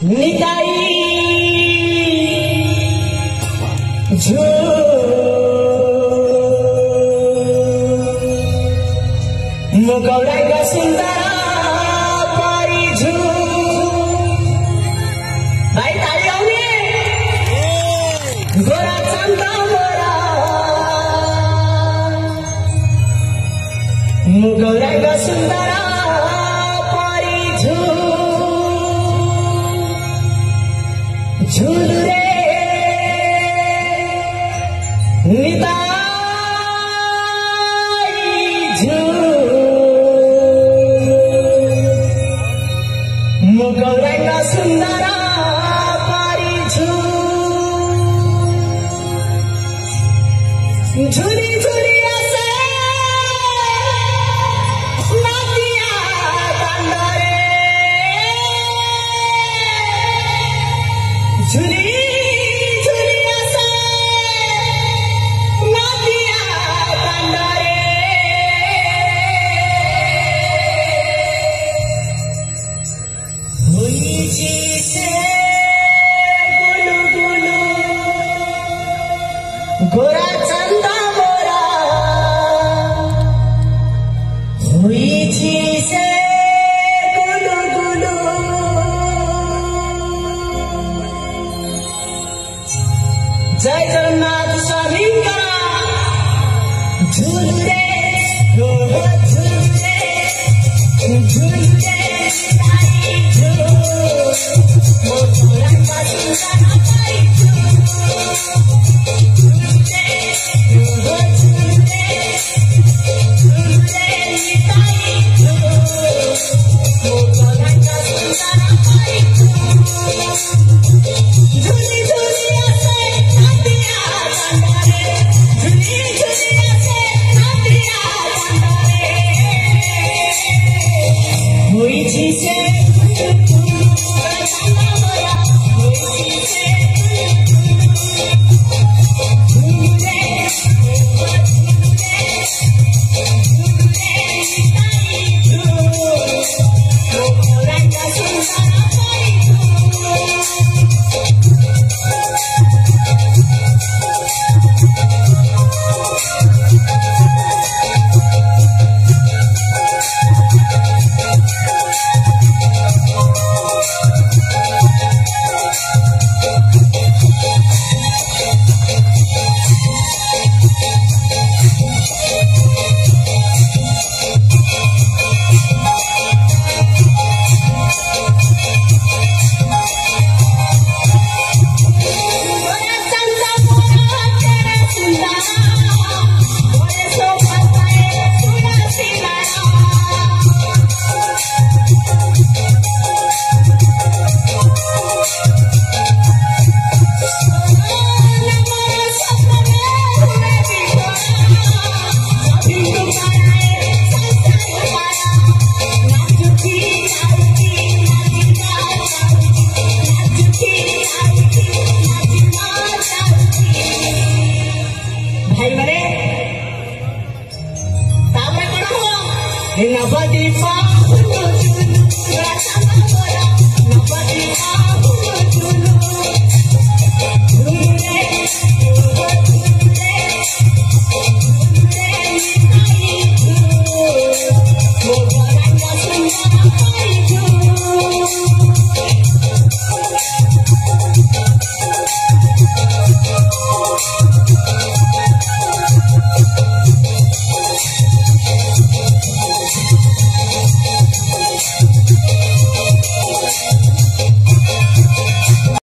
निताई झू मुगौराका सुन्दरा पारी झू भाइ ताली आउने गोरा चन्दा गोरा मुगौराका सुन्दरा पारी झू झुल रे निताई झू मुगौराका सुन्दरा पारी झू झुली झुली आसे नातिया कांदरे झुली झुली आसे नातिया कांदरे हुईची से गुलु गुलु गोरा चंदा गोरा हुईची से गुलु गुलु जय जगन्नाथ स्वामी का झूल